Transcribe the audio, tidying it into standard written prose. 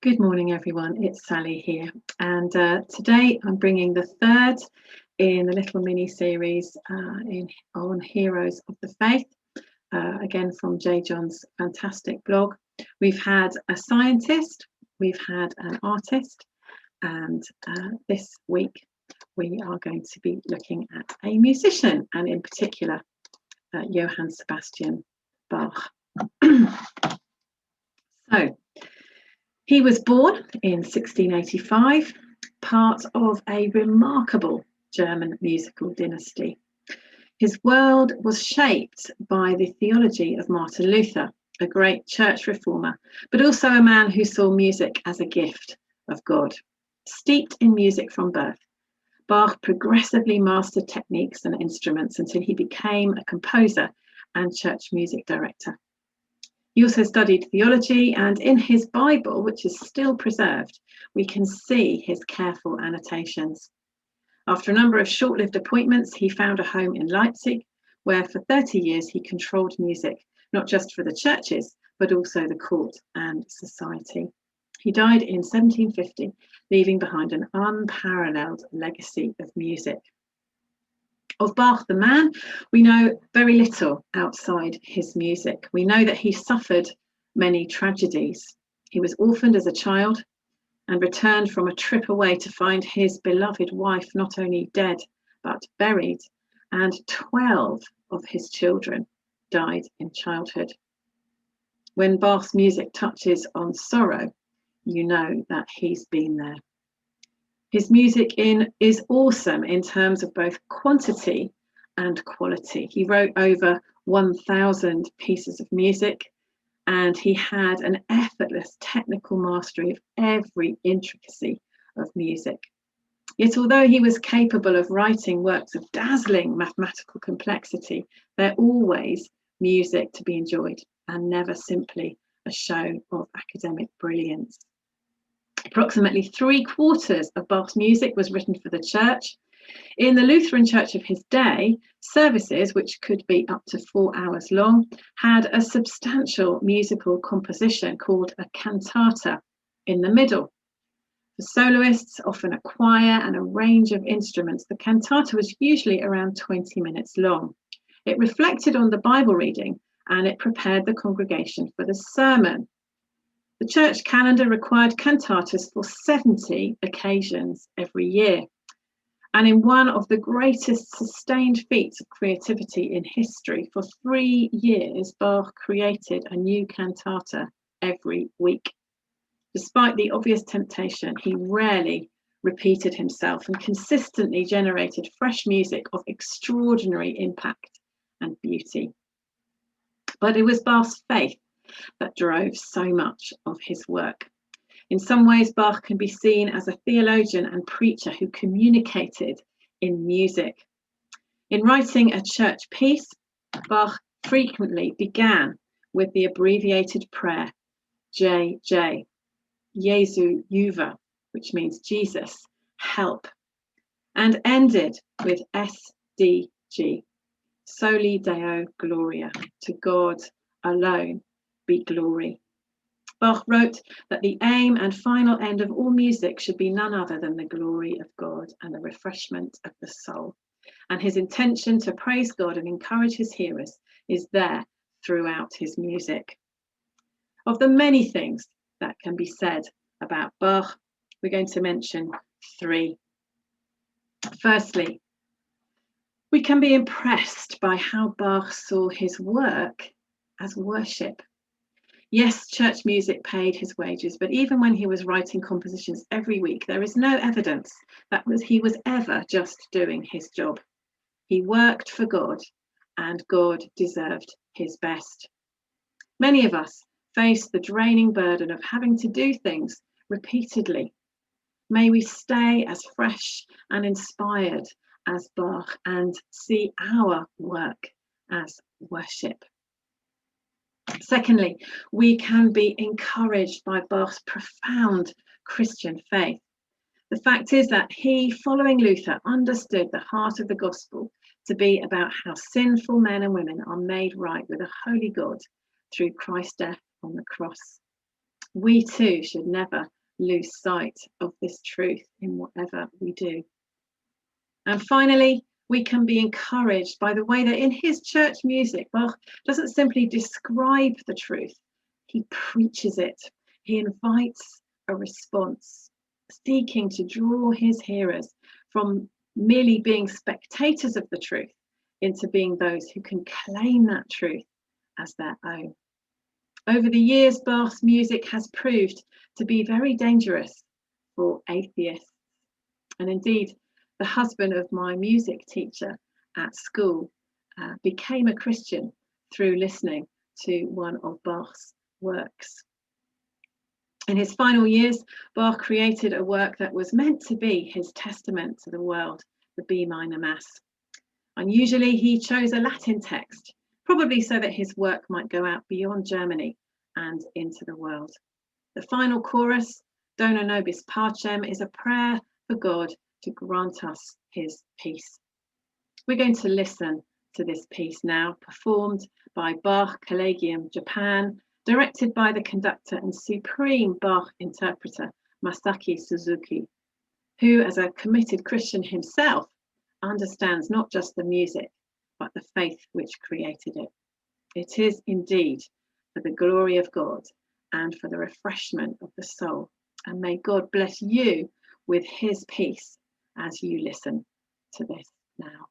Good morning, everyone. It's Sally here, and today I'm bringing the third in a little mini series on Heroes of the Faith, again from J. John's fantastic blog. We've had a scientist, we've had an artist, and this week we are going to be looking at a musician, and in particular Johann Sebastian Bach. So, he was born in 1685, part of a remarkable German musical dynasty. His world was shaped by the theology of Martin Luther, a great church reformer, but also a man who saw music as a gift of God. Steeped in music from birth, Bach progressively mastered techniques and instruments until he became a composer and church music director. He also studied theology, and in his Bible, which is still preserved, we can see his careful annotations. After a number of short-lived appointments, he found a home in Leipzig, where for 30 years he controlled music, not just for the churches, but also the court and society. He died in 1750, leaving behind an unparalleled legacy of music. Of Bach the man, we know very little outside his music. We know that he suffered many tragedies. He was orphaned as a child and returned from a trip away to find his beloved wife not only dead, but buried, and 12 of his children died in childhood. When Bach's music touches on sorrow, you know that he's been there. His music is awesome in terms of both quantity and quality. He wrote over 1,000 pieces of music, and he had an effortless technical mastery of every intricacy of music. Yet although he was capable of writing works of dazzling mathematical complexity, they're always music to be enjoyed and never simply a show of academic brilliance. Approximately 3/4 of Bach's music was written for the church. In the Lutheran church of his day, services, which could be up to 4 hours long, had a substantial musical composition called a cantata in the middle. For soloists, often a choir and a range of instruments, the cantata was usually around 20 minutes long. It reflected on the Bible reading and it prepared the congregation for the sermon. The church calendar required cantatas for 70 occasions every year. And in one of the greatest sustained feats of creativity in history, for 3 years, Bach created a new cantata every week. Despite the obvious temptation, he rarely repeated himself and consistently generated fresh music of extraordinary impact and beauty. But it was Bach's faith that drove so much of his work. In some ways, Bach can be seen as a theologian and preacher who communicated in music. In writing a church piece, Bach frequently began with the abbreviated prayer JJ, Jesu Juva, which means Jesus, help, and ended with SDG, Soli Deo Gloria, to God alone be glory. Bach wrote that the aim and final end of all music should be none other than the glory of God and the refreshment of the soul. And his intention to praise God and encourage his hearers is there throughout his music. Of the many things that can be said about Bach, we're going to mention 3. Firstly, we can be impressed by how Bach saw his work as worship. Yes, church music paid his wages, but even when he was writing compositions every week, there is no evidence that he was ever just doing his job. He worked for God, and God deserved his best. Many of us face the draining burden of having to do things repeatedly. May we stay as fresh and inspired as Bach and see our work as worship. Secondly, we can be encouraged by Bach's profound Christian faith. The fact is that he, following Luther, understood the heart of the gospel to be about how sinful men and women are made right with a holy God through Christ's death on the cross. We too should never lose sight of this truth in whatever we do. And finally, we can be encouraged by the way that in his church music, Bach doesn't simply describe the truth, he preaches it. He invites a response, seeking to draw his hearers from merely being spectators of the truth into being those who can claim that truth as their own. Over the years, Bach's music has proved to be very dangerous for atheists. And indeed, the husband of my music teacher at school became a Christian through listening to one of Bach's works. In his final years, Bach created a work that was meant to be his testament to the world, the B minor Mass. Unusually, he chose a Latin text, probably so that his work might go out beyond Germany and into the world. The final chorus, Dona Nobis Pacem, is a prayer for God to grant us his peace. We're going to listen to this piece now, performed by Bach Collegium Japan, directed by the conductor and supreme Bach interpreter Masaki Suzuki, who, as a committed Christian himself, understands not just the music, but the faith which created it. It is indeed for the glory of God and for the refreshment of the soul. And may God bless you with his peace as you listen to this now.